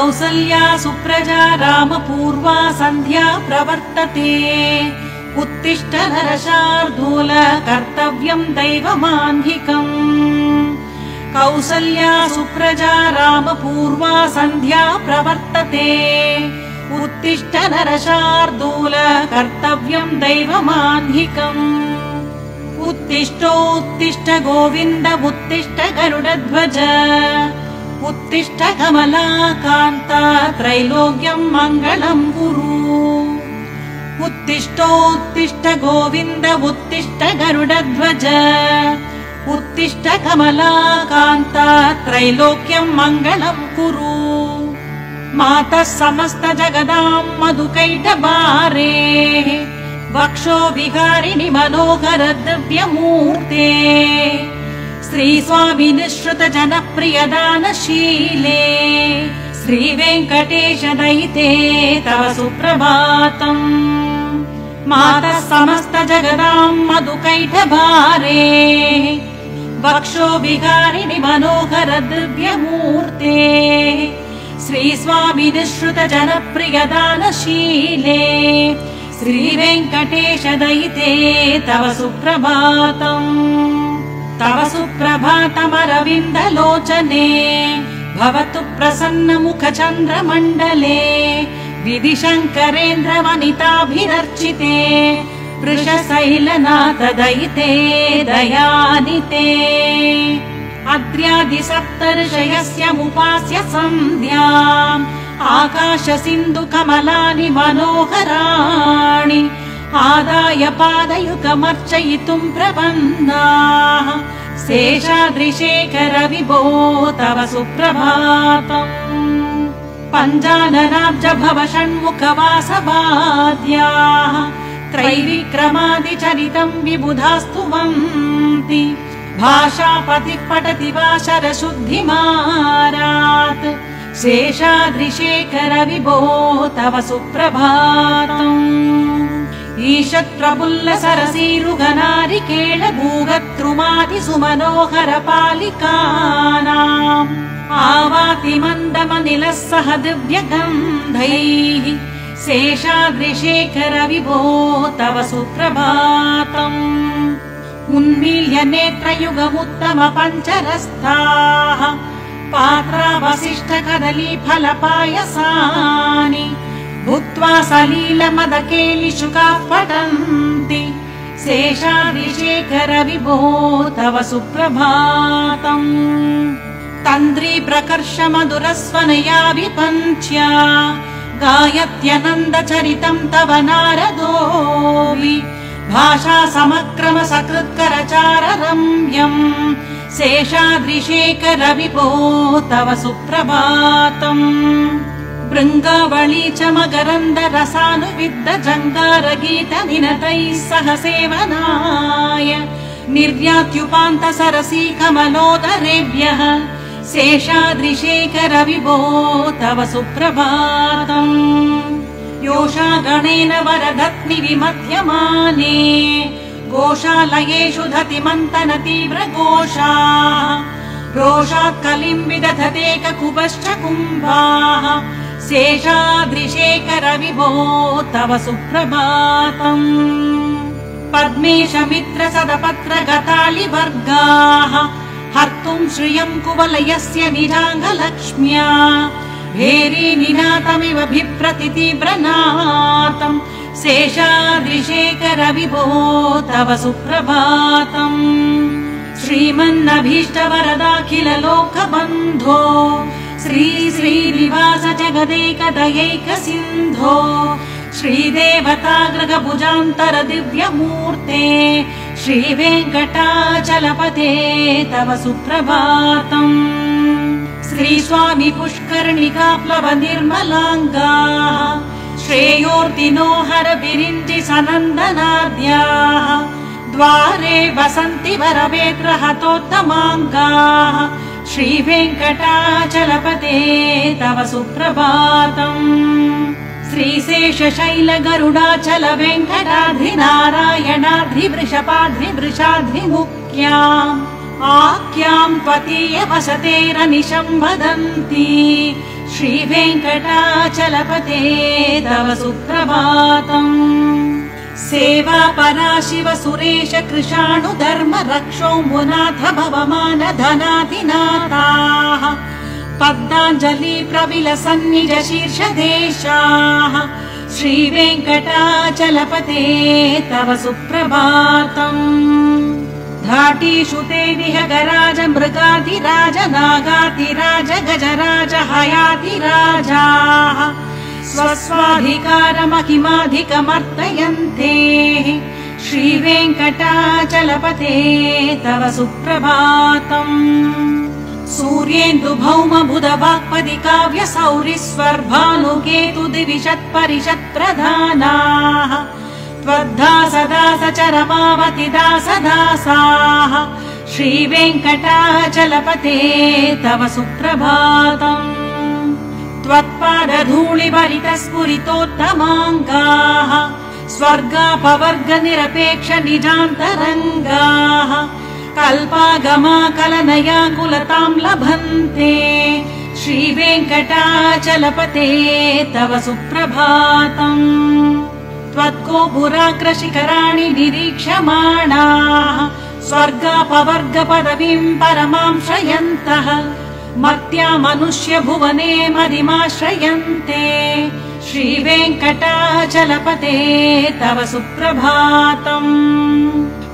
कौसल्या सुप्रजा रामपूर्वा सन्ध्या प्रवर्तते उत्तिष्ठ नरशार्दूल कर्तव्यं दैवमाह्निकम् कौसल्या सुप्रजा रामपूर्वा सन्ध्या प्रवर्तते उत्तिष्ठ नरशार्दूल कर्तव्यं दैवमाह्निकम् उत्तिष्ठोत्तिष्ठ गोविन्द उत्तिष्ठ गरुडध्वज उत्तिष्ठ कमलाकान्ता त्रैलोक्यं मङ्गलं कुरु उत्तिष्ठोत्तिष्ठ गोविन्द उत्तिष्ठ गरुडध्वज उत्तिष्ठ कमलाकान्ता त्रैलोक्यं मङ्गलं कुरु मातः समस्त जगदां मधुकैटभारे वक्षो विहारिणि मनोहर दिव्यमूर्ते श्रीस्वामि निःश्रुत जनप्रिय दानशीले श्रीवेङ्कटेश दयिते तव सुप्रभातम् मातः समस्त जगदां मधुकैटभारे वक्षो विहारिणि मनोहर दिव्यमूर्ते श्रीस्वामि निःश्रुत जनप्रिय दानशीले श्रीवेङ्कटेश दयिते तव सुप्रभातम् तव सुप्रभातमरविन्दलोचने भवतु प्रसन्न मुख चन्द्रमण्डले विधिशङ्करेन्द्र वनिताभिरर्चिते वृषशैलनाथ दयिते दयानिते अद्र्यादि सप्तर्षयस्यमुपास्य सन्ध्याम् आकाश सिन्धु कमलानि मनोहराणि आदाय पादयुगमर्चयितुं प्रपन्नाः शेषाद्रिशेखर विभो तव सुप्रभातम् पञ्चाननाब्ज भव षण्मुखवासवाद्याः त्रैविक्रमादिचरितं विबुधास्तुवन्ति भाषापतिः पठति वा शरशुद्धिमारात् शेषाद्रिशेखर विभो तव सुप्रभातम् ईषत् प्रफुल्ल सरसीरुगनारिकेळ भूगत्रुमादि सुमनोहर पालिकानाम् आवाति मन्दमनिलः सह दिव्यगन्धैः शेषाद्रिशेखर विभो तव सुप्रभातम् उन्मील्य नेत्रयुगमुत्तम पञ्चरस्थाः पात्रावसिष्ठ कदली फलपायसानि भुक्त्वा सलील मदकेलिशुकाः पठन्ति शेषाद्रिशेखर विभो तव सुप्रभातम् तन्द्री प्रकर्ष मधुरस्वनया विपञ्च्या गायत्यनन्द चरितं तव नारदोऽपि भाषा समक्रम सकृत्करचार रम्यम् शेषाद्रिशेखर विभो तव सुप्रभातम् भृङ्गावळी च मकरन्द रसानुविद्ध जङ्गार गीत निनतैः सह सेवनाय निर्यात्युपान्त सरसी कमलोदरेभ्यः शेषाद्रिशेखर विभो तव सुप्रभातम् योषा गणेन वरदत्नि विमध्यमाने गोशालयेषु धतिमन्तन तीव्र घोषा रोषात् कलिं विदधते ककुभश्च कुम्भाः शेषाद्रिशेखर विभो तव सुप्रभातम् पद्मेश मित्र सदपत्र गतालिवर्गाः हर्तुं श्रियं कुवलयस्य निजाङ्गलक्ष्म्या भेरी निनातमिव बिभ्रतितीव्रनाथम् शेषाद्रिशेखर विभो तव सुप्रभातम् श्रीमन्नभीष्टवरदाखिल लोकबन्धो श्री श्रीनिवास जगदेकदयैक सिन्धो श्रीदेवताग्रगभुजान्तर दिव्यमूर्ते श्रीवेङ्कटाचलपते तव सुप्रभातम् श्रीस्वामि पुष्कर्णिकाप्लव निर्मलाङ्गाः श्रेयोर्दिनो हर विरिञ्चि सनन्दनाद्याः द्वारे वसन्ति वरवेत्र हतोत्तमाङ्गाः श्रीवेङ्कटाचलपते तव सुप्रभातम् श्रीशेषशैल गरुडाचल वेङ्कटाद्रिनारायणाद्रिवृषपाद्रिवृषाद्रिमुख्याम् आख्याम् त्वतीय वसतेरनिशम् वदन्ति श्रीवेङ्कटाचलपते तव सुप्रभातम्। सेवा परा शिव सुरेश कृशाणुधर्म रक्षोऽम्बुनाथ भवमान धनाधिनाथाः पद्माञ्जलि प्रविलसन्निज शीर्षदेशाः श्रीवेङ्कटाचलपते तव सुप्रभातम्। घाटीषु ते विहगराज मृगाधिराज नागाधिराज गजराज हयाधिराजाः स्वस्वाधिकारमहिमाधिकमर्दयन्ते श्रीवेङ्कटाचलपते तव सुप्रभातम्। सूर्येन्दु भौम बुध वाक्पदि काव्य सौरिस्वर्भानुकेतु दिविशत्परिषत् प्रधानाः त्वद्दास दास चरमावति दास दासाः श्रीवेङ्कटाचलपते तव सुप्रभातम्। त्वत्पादधूलिभरित स्फुरितोत्तमाङ्गाः स्वर्गापवर्ग निरपेक्ष निजान्तरङ्गाः कल्पागमाकलनया कुलतां लभन्ते श्रीवेङ्कटाचलपते तव सुप्रभातम्। त्वत्कोपुराग्रशिखराणि निरीक्ष्यमाणाः स्वर्गापवर्ग पदवीं परमां श्रयन्तः मर्त्या मनुष्य भुवने मदिमाश्रयन्ते श्रीवेङ्कटाचलपते तव सुप्रभातम्।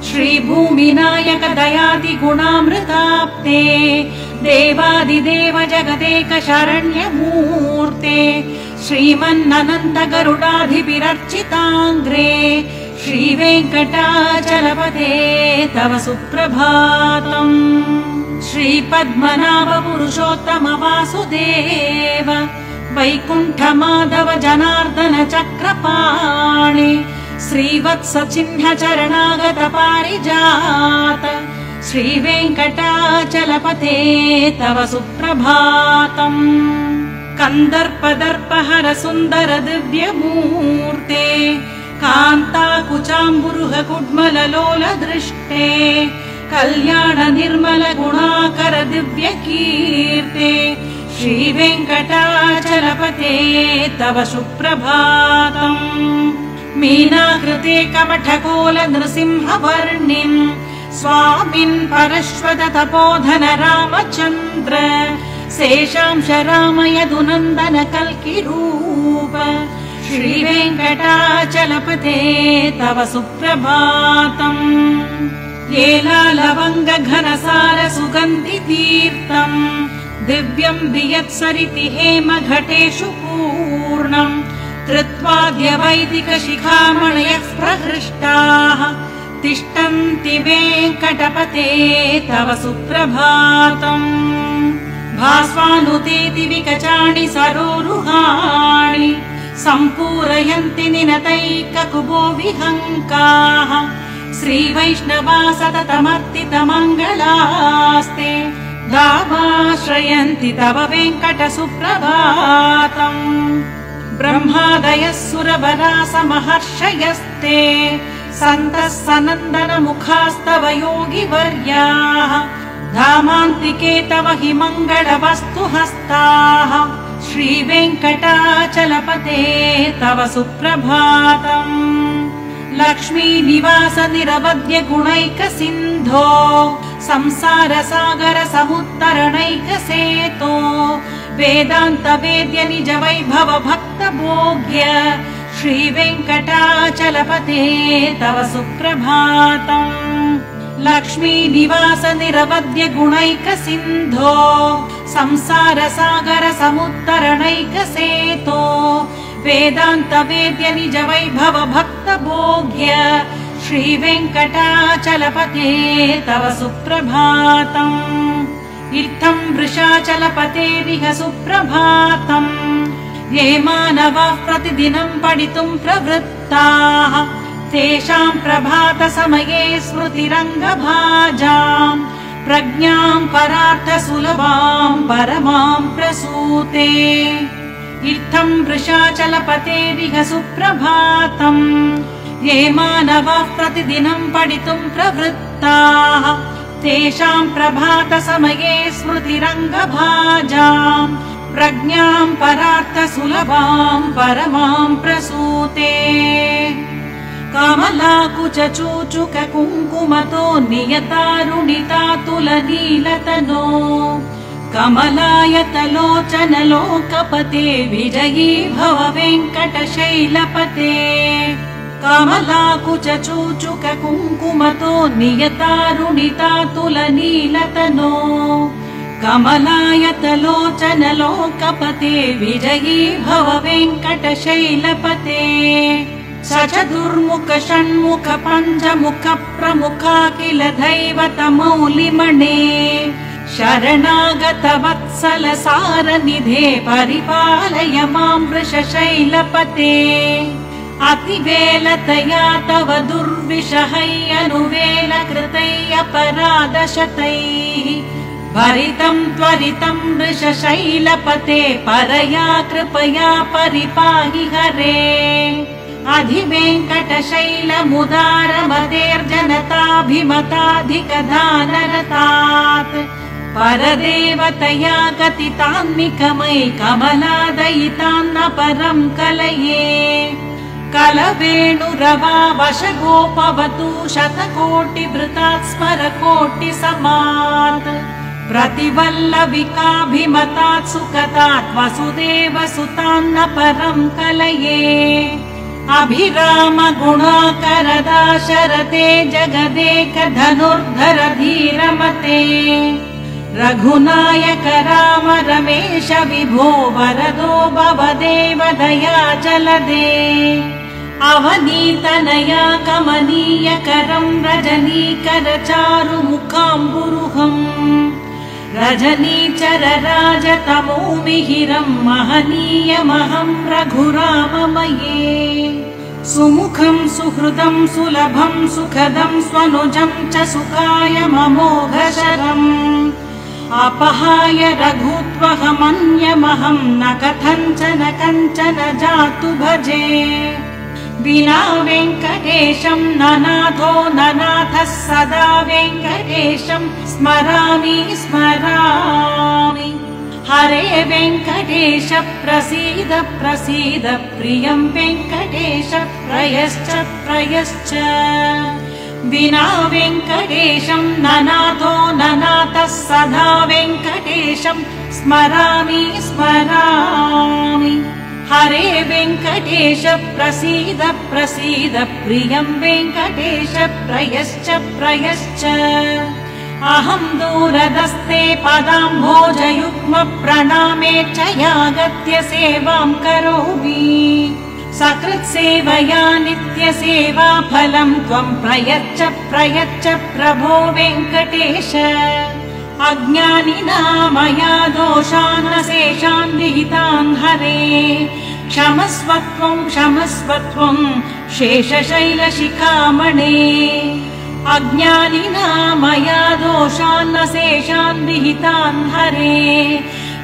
श्रीभूमिनायक दयादि गुणामृताप्ते देवादिदेव जगदेक शरण्यमूर्ते श्रीमन्ननन्त गरुडाधिपिरर्चिताङ्ग्रे श्रीवेङ्कटाचलपते तव सुप्रभातम्। श्रीपद्मनाभ पुरुषोत्तम वासुदेव वैकुण्ठ माधव जनार्दन चक्रपाणि श्रीवत्स चिह्न चरणागत पारिजात श्रीवेङ्कटाचलपते तव सुप्रभातम्। कन्दर्पदर्पहर सुन्दर दिव्यमूर्ते कान्ताकुचाम्बुरुह कुड्मललोल दृष्टे कल्याण निर्मल गुणाकर दिव्य कीर्ते श्रीवेङ्कटाचलपते तव सुप्रभातम्। मीनाकृते कमठकोल नृसिंहवर्णिम् स्वामिन् परश्वत तपोधन रामचन्द्र शेषांश रामयदुनन्दन कल्किरूप श्रीवेङ्कटाचलपते तव सुप्रभातम्। येलालवङ्ग घनसार सुगन्धि तीर्थम् दिव्यम् वियत्सरिति हेम घटेषु पूर्णम् धृत्वाद्य वैदिक शिखामणयः प्रहृष्टाः तिष्ठन्ति वेङ्कटपते तव सुप्रभातम्। भास्वानुतेति विकचाणि सरोरुहाणि सम्पूरयन्ति निनतैककुबो विहङ्काः श्रीवैष्णवा सततमर्तितमङ्गलास्ते दावाश्रयन्ति तव वेङ्कट सुप्रभातम्। ब्रह्मादयः सुरवरास महर्षयस्ते सन्तः सनन्दन मुखास्तव योगिवर्याः धामान्तिके तव हि मङ्गलवस्तु हस्ताः श्रीवेङ्कटाचलपते तव सुप्रभातम्। लक्ष्मी निवास निरवध्य गुणैक सिन्धो संसार सागर समुत्तरणैक सेतो वेदान्त वेद्य निज वैभव भक्त भोग्य श्रीवेङ्कटाचलपते तव सुप्रभातम्। लक्ष्मी निवास निरवध्य गुणैक सिन्धो संसार सागर समुत्तरणैक सेतो वेदान्त वेद्य निज वैभव भक्त भोग्य श्रीवेङ्कटाचलपते तव सुप्रभातम्। इत्थम् वृषाचलपतेरिह सुप्रभातम्। ये मानवाः प्रतिदिनम् पठितुम् प्रवृत्ताः तेषाम् प्रभात समये स्मृतिरङ्गभाजाम् प्रज्ञाम् परार्थ सुलभाम् परमाम् प्रसूते। इत्थम् वृषाचलपतेरिह सुप्रभातम्। ये मानवाः प्रतिदिनम् पठितुम् प्रवृत्ताः तेषाम् प्रभात समये स्मृतिरङ्गभाजाम् प्रज्ञां परार्थसुलभां परमां प्रसूते कमलाकुचूचुक कुङ्कुमतो नियतारुणितातुलनीलतनो कमलायतलोचन लोकपते विजयी भव वेङ्कटशैलपते कमलाकुचूचुक कुङ्कुमतो नियतारुणितातुलनीलतनो कमलायतलोचन लोकपते विजयी भव वेङ्कटशैलपते स च दुर्मुख षण्मुख पञ्चमुख प्रमुखाखिल दैवतमौलिमणे शरणागत वत्सल सारनिधे परिपालय मां वृषशैलपते अतिवेलतया तव दुर्विषहैयनुवेल कृतैयपराधशतैः भरितं त्वरितं वृषशैलपते परया कृपया परिपाहि हरे अधिवेङ्कटशैलमुदारमतेर्जनताभिमताधिकधानरतात् परदेवतया गतितान्निकमयि कमलादयितान्न परं कलये कलवेणुरवा वशगोपवतु शतकोटिभृतात् स्मरकोटिसमात् प्रतिवल्लविकाभिमतात् सुखतात् वसुदेवसुतान्न परं कलये अभिराम गुणाकरदाशरथे जगदेक धनुर्धर धीरमते रघुनायक राम रमेश विभो वरदो भवदेव दयाचलदे अवनीतनया कमनीयकरं रजनीकर चारुमुखाम्बुरुहम् रजनीचर राजतमो मिहिरं महनीयमहं रघुराममये सुमुखं सुहृदं सुलभं सुखदं स्वनुजं च सुखाय ममोघशरम् अपहाय रघुत्वहमन्यमहं न कथञ्चन कञ्चन जातु भजे विना वेङ्कटेशं ननाथो ननाथः सदा वेङ्कटेशं स्मरामि स्मरामि हरे वेङ्कटेश प्रसीद प्रसीद प्रियं वेङ्कटेश प्रयश्च प्रयश्च विना वेङ्कटेशं ननाथो ननाथः सदा वेङ्कटेशं स्मरामि स्मरामि हरे वेङ्कटेश प्रसीद प्रसीद प्रियं वेङ्कटेश प्रयश्च प्रयश्च अहं दूरदस्ते पदाम्भोजयुग्म प्रणामे च यागत्य सेवां करोमि सकृत्सेवया नित्यसेवा फलं त्वं प्रयच्छ प्रयच्छ प्रभो वेङ्कटेश अज्ञानिना मया दोषान् शेषान् विहितान् हरे क्षमस्व त्वं शेषशैलशिखामणे अज्ञानिना मया दोषान् शेषान् विहितान् हरे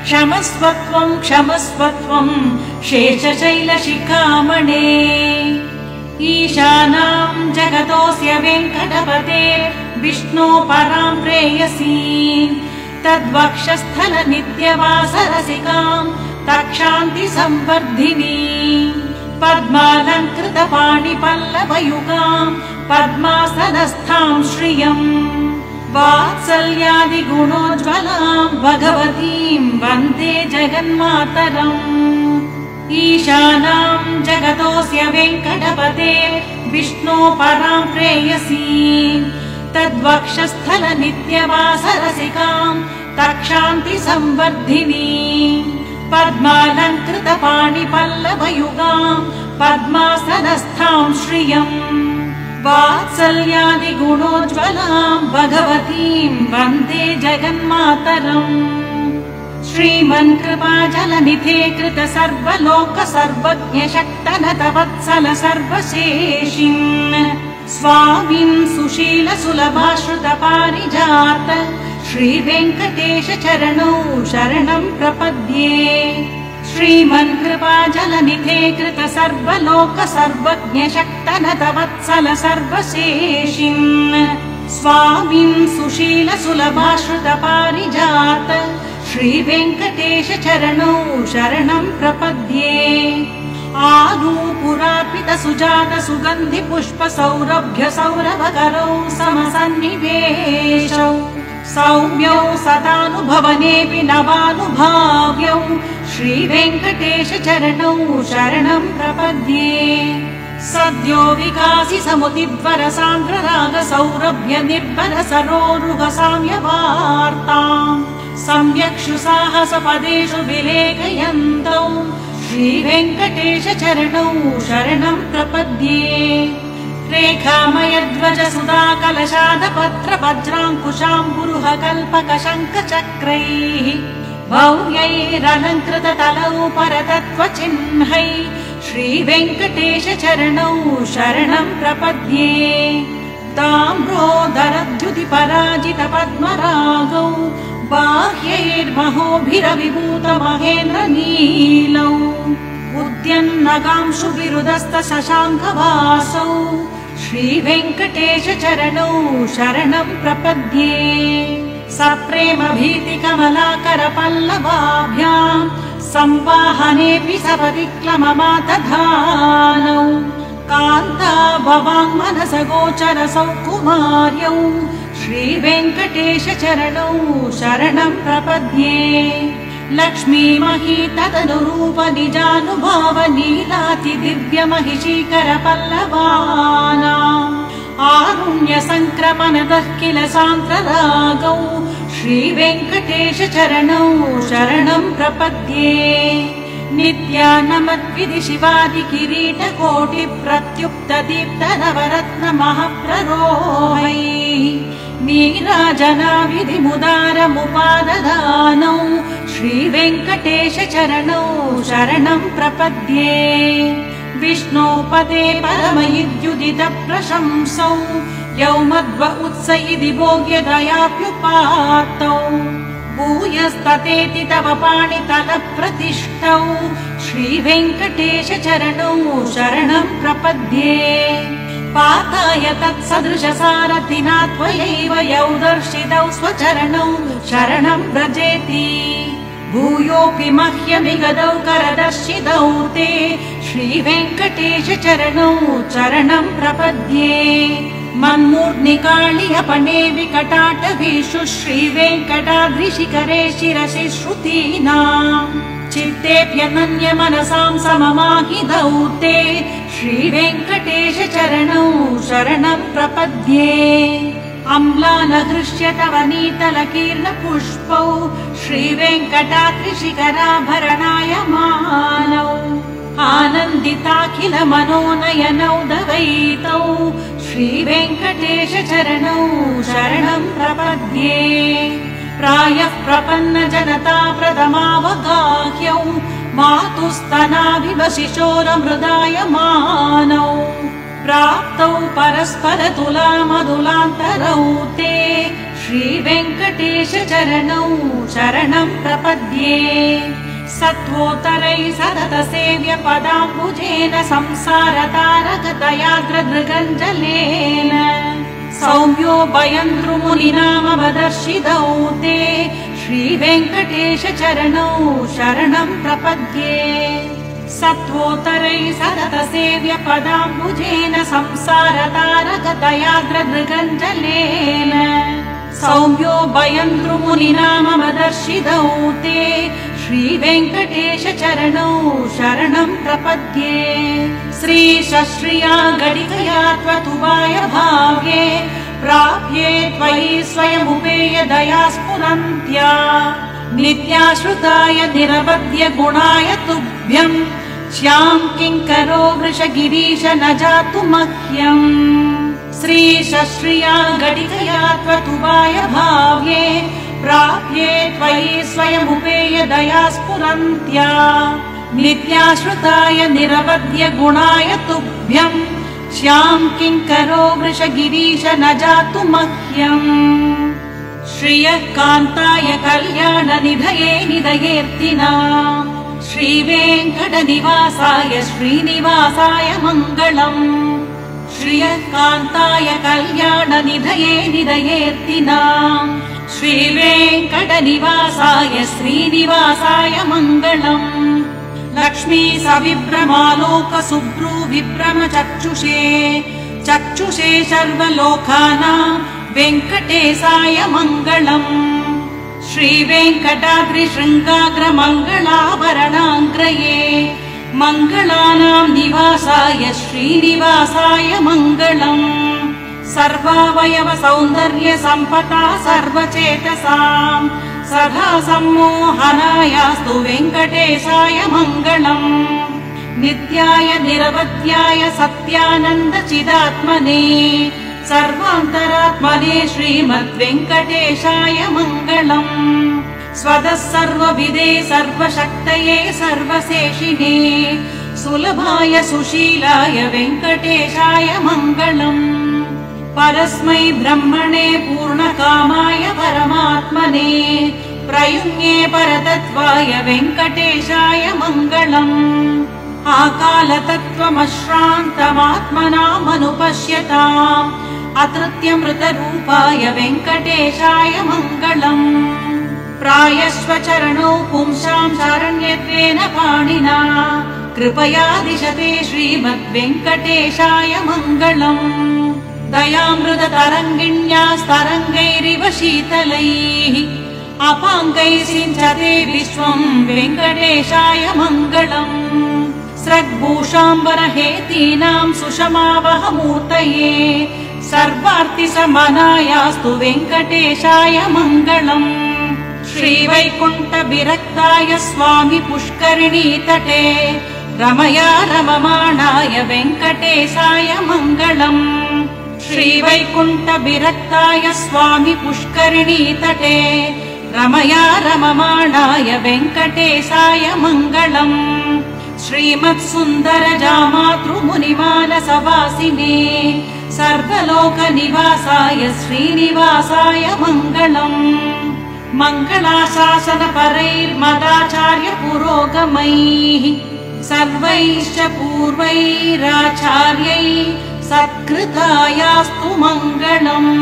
क्षमस्व त्वं शेषशैलशिखामणे ईशानां जगतोऽस्य वेङ्कटपते विष्णो परां प्रेयसी तद्वक्षस्थल नित्यवासरसिकां तक्षान्ति संवर्धिनी पद्मालङ्कृत पाणिपल्लवयुगां पद्मासनस्थां श्रियम् वात्सल्यादिगुणोज्ज्वलां भगवतीं वन्दे जगन्मातरम् ईशानां जगतोऽस्य वेङ्कटपते विष्णो परां प्रेयसी तद्वक्षस्थल नित्यवासरसिकां तक्षान्ति संवर्धिनी पद्मालङ्कृत पाणिपल्लवयुगां पद्मासनस्थां श्रियम् वात्सल्यादिगुणोज्ज्वलां भगवतीं वन्दे जगन्मातरम् श्रीमन्कृपाजलनिधे कृत सर्वलोक सर्वज्ञ शक्तनत वत्सल सर्वशेषिन् स्वामिं सुशील सुलभाश्रुत पारिजात श्रीवेङ्कटेश चरणौ शरणं प्रपद्ये श्रीमन्कृपाजलनिधे कृत सर्वलोक सर्वज्ञ शक्तनत वत्सल सर्वशेषिन् स्वामिं सुशील सुलभाश्रुत पारिजात श्रीवेङ्कटेश चरणौ शरणं प्रपद्ये आनूपुरार्पित सुजात सुगन्धि पुष्प सौरभ्य सौरभकरौ समसन्निवेशौ सौम्यौ सदानुभवनेऽपि नवानुभाव्यौ श्रीवेङ्कटेश चरणौ शरणं प्रपद्ये सद्यो विकासि समुदिद्वर सान्द्र राग सौरभ्य निर्भर सरोरुह साम्यवार्ताम् सम्यक्षु साहस पदेषु विलेखयन्तौ श्रीवेङ्कटेश चरणौ शरणं प्रपद्ये रेखामयध्वज सुधा कलशाद पत्र वज्राङ्कुशाम्बुरुह कल्पक शङ्ख चक्रैः भव्यैरलङ्कृत तलौ परतत्त्वचिह्नैः श्रीवेङ्कटेश चरणौ शरणं प्रपद्ये ताम्रोदरद्युति पराजित पद्मरागौ बाह्यैर्महोभिरविभूत महेन्द्र नीलौ उद्यन्नगांशु विरुदस्त शशाङ्कवासौ श्रीवेङ्कटेश चरणौ शरणं प्रपद्ये सप्रेम भीति कमलाकर पल्लवाभ्याम् संवाहनेऽपि सपतिक्लममातधानौ कान्ता भवाङ्मनस गोचर सौकुमार्यौ श्रीवेङ्कटेश चरणौ शरणं प्रपद्ये लक्ष्मी मही तदनुरूप निजानुभाव नीलाति दिव्य महिषीकर पल्लवानाम् आरुण्य संक्रमणतः किल सान्द्ररागौ श्रीवेङ्कटेश चरणौ शरणं प्रपद्ये नित्यानमद्विधि शिवादि किरीट कोटि प्रत्युक्त दीप्त नवरत्न महप्ररोहैः नीराजनाविधि मुदारमुपाददानौ श्रीवेङ्कटेश चरणौ शरणं प्रपद्ये विष्णोपदे परमयुद्युदित प्रशंसौ यौ मध्व उत्स इति भोग्य दयाप्युपातौ भूयस्ततेति तव पाणितल प्रतिष्ठौ श्रीवेङ्कटेश चरणौ शरणं प्रपद्ये पाताय तत्सदृश सारथिना त्वयैव यौ दर्शितौ स्वचरणौ शरणं व्रजेति भूयोऽपि मह्यमिगदौ करदर्शितौ ते श्रीवेङ्कटेश चरणौ शरणं प्रपद्ये मन्मूर्ध्निकाळियपणे विकटाटवीषु श्रीवेङ्कटाद्रिशिखरे शिरसि श्रुतीनाम् चित्तेऽप्यनन्य मनसां सममाहितौ ते श्रीवेङ्कटेश चरणौ शरणं प्रपद्ये अम्लानहृष्य तव नीतलकीर्ण पुष्पौ श्रीवेङ्कटाद्रिशिखराभरणायमानौ आनन्दिताखिल मनोनयनौ दवैतौ श्रीवेङ्कटेश चरणौ शरणं प्रपद्ये प्रायः प्रपन्न जनता प्रथमावगाह्यौ मातुस्तनाभिव शिशोरमृदायमानौ प्राप्तौ परस्पर तुलामधुलान्तरौ ते श्रीवेङ्कटेश चरणौ शरणं प्रपद्ये सत्त्वोत्तरैः सतत सेव्य पदाम्बुजेन संसारतारकतयाद्रदृगञ्जलेन सौम्योभयन्द्रुमुनिनामवदर्शितौ ते श्रीवेङ्कटेश चरणौ शरणं प्रपद्ये सत्त्वोत्तरैः सतत सेव्य पदाम्बुजेन संसारतारकतयाद्रदृगञ्जलेन सौम्योभयन्द्रुमुनिनामवदर्शितौ ते श्रीवेङ्कटेश चरणौ शरणं प्रपद्ये श्रीशश्रिया गणिकया त्वतुवाय भाव्ये प्राप्ये त्वयि स्वयमुपेय दया स्फुरन्त्या नित्याश्रुताय निरवध्य गुणाय तुभ्यं श्यां किङ्करो वृषगिरीश न जातु मह्यम् श्रीशश्रिया गणिकया त्वतुवाय भाव्ये प्राप्ये त्वयि स्वयमुपेय दया स्फुरन्त्या नित्याश्रुताय निरवध्य गुणाय तुभ्यं श्यां किङ्करो वृषगिरीश न जातु मह्यम् श्रियः कान्ताय कल्याणनिधये निधयेऽर्थिनाम् श्रीवेङ्कटनिवासाय श्रीनिवासाय मङ्गलम् श्रियः कान्ताय कल्याणनिधये निधयेऽर्थिनाम् श्रीवेङ्कटनिवासाय श्रीनिवासाय मङ्गलम् लक्ष्मी सविभ्रमालोक सुभ्रू विभ्रम चक्षुषे चक्षुषे सर्वलोकानां वेङ्कटेशाय मङ्गलम् श्रीवेङ्कटाद्रिशृङ्गाग्र मङ्गलाभरणाङ्ग्रये मङ्गलानां निवासाय श्रीनिवासाय मङ्गलम् सर्वावयव सौन्दर्य सम्पदा सर्वचेतसां सदा सम्मोहनायास्तु वेङ्कटेशाय मङ्गलम् नित्याय निरवध्याय सत्यानन्द चिदात्मने सर्वान्तरात्मने श्रीमद्वेङ्कटेशाय मङ्गलम् स्वतः सर्वविदे सर्वशक्तये सर्वशेषिणे सुलभाय सुशीलाय वेङ्कटेशाय मङ्गलम् परस्मै ब्रह्मणे पूर्णकामाय परमात्मने प्रयुङ्गे परतत्त्वाय वेङ्कटेशाय मङ्गलम् आकालतत्त्वमश्रान्तमात्मनामनुपश्यताम् अतृत्यमृतरूपाय वेङ्कटेशाय मङ्गलम् प्रायस्व चरणौ पुंसां शरण्यत्वेन पाणिना कृपया दिशते श्रीमद्वेङ्कटेशाय मङ्गलम् दयामृततरङ्गिण्यास्तरङ्गैरिव शीतलैः अपाङ्गैः सिञ्चते विश्वं वेङ्कटेशाय मङ्गलम् स्रग्भूषाम्बरहेतीनां सुषमावहमूर्तये सर्वार्तिसमनायास्तु वेङ्कटेशाय मङ्गलम् श्रीवैकुण्ठविरक्ताय स्वामि पुष्करिणीतटे रमया रममाणाय वेङ्कटेशाय मङ्गलम् श्रीवैकुण्ठविरक्ताय स्वामि पुष्करिणीतटे रमया रममाणाय वेङ्कटेशाय मङ्गलम् श्रीमत्सुन्दरजामातृमुनिमानसवासिने सर्वलोकनिवासाय श्रीनिवासाय मङ्गलम् मङ्गलाशासनपरैर्मदाचार्य पुरोगमैः सर्वैश्च पूर्वैराचार्यैः सत्कृतायास्तु मङ्गलम्।